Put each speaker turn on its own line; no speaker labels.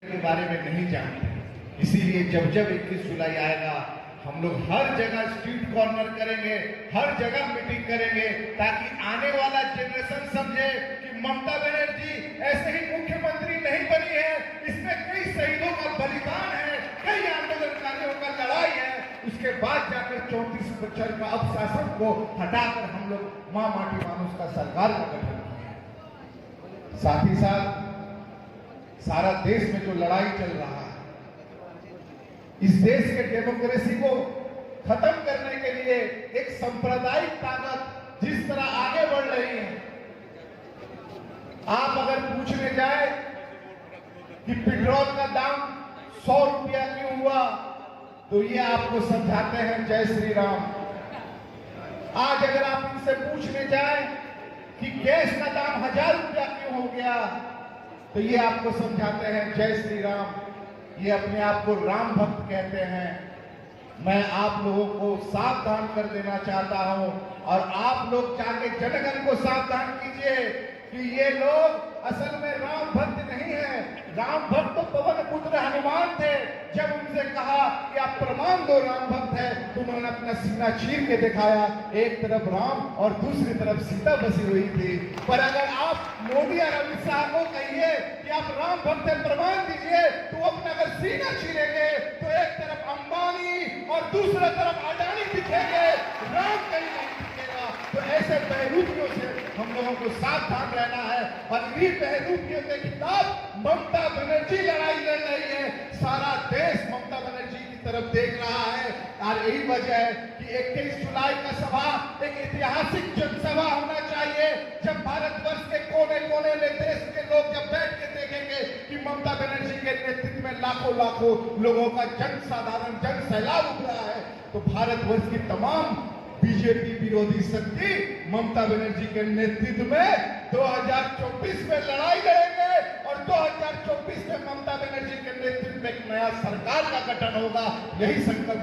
के बारे में नहीं जानते। इसीलिए जब जब 21 जुलाई आएगा हम लोग हर जगह स्ट्रीट कॉर्नर करेंगे, हर जगह मीटिंग करेंगे, ताकि आने वाला जनरेशन समझे कि ममता बनर्जी ऐसे ही मुख्यमंत्री नहीं बनी है, इसमें कई शहीदों का बलिदान है, कई आंदोलनकारियों का लड़ाई है। उसके बाद जाकर 34 बच्चों का अपशासन को हटाकर हम लोग मां माटी मानुष का सरकार का गठन किया। साथ ही साथ सारा देश में जो लड़ाई चल रहा है, इस देश के डेमोक्रेसी को खत्म करने के लिए एक सांप्रदायिक ताकत जिस तरह आगे बढ़ रही है, आप अगर पूछने जाए कि पेट्रोल का दाम 100 रुपया क्यों हुआ, तो ये आपको समझाते हैं जय श्री राम। आज अगर आप इनसे पूछने जाए कि गैस का दाम 1000 रुपया क्यों हो गया, तो ये आपको समझाते हैं जय श्री राम। ये अपने आप को राम भक्त कहते हैं। मैं आप लोगों को सावधान कर देना चाहता हूं और आप लोग जाके जनगण को सावधान कीजिए कि ये लोग असल में राम भक्त नहीं है। राम भक्त तो पवन पुत्र हनुमान थे। जब उनसे कहा कि आप प्रमाण दो राम भक्त है, तो उन्होंने अपना सीना चीर के दिखाया, एक तरफ राम और दूसरी तरफ सीता बसी हुई थी। पर अगर आप मोदी और अमित शाह को कहिए कि आप राम भक्त है, प्रमाण दीजिए, तो अपना अगर सीना चीरेंगे तो एक तरफ अंबानी और दूसरी तरफ अडानी दिखेंगे, राम कहीं नहीं दिखेगा। तो ऐसे बहरूपियों से हम लोगों को सावधान रहना है। और इन्हीं बहरूपियों के खिलाफ ममता बनर्जी लड़ाई लड़ रही है। सारा देश ममता बनर्जी की तरफ देख रहा है और यही वजह है कि 21 जुलाई का सभा एक ऐतिहासिक जनसभा होना चाहिए, जब भारतवर्ष के कोने कोने में देश के लोग जब बैठ के देखेंगे कि ममता बनर्जी के नेतृत्व में लाखों लाखों लोगों का जनसाधारण जन सैलाब उठ रहा है, तो भारतवर्ष की तमाम बीजेपी विरोधी शक्ति ममता बनर्जी के नेतृत्व में 2024 में लड़ाई लड़ेंगे और 2024 में ममता बनर्जी के नेतृत्व में एक नया सरकार का गठन होगा। यही संकल्प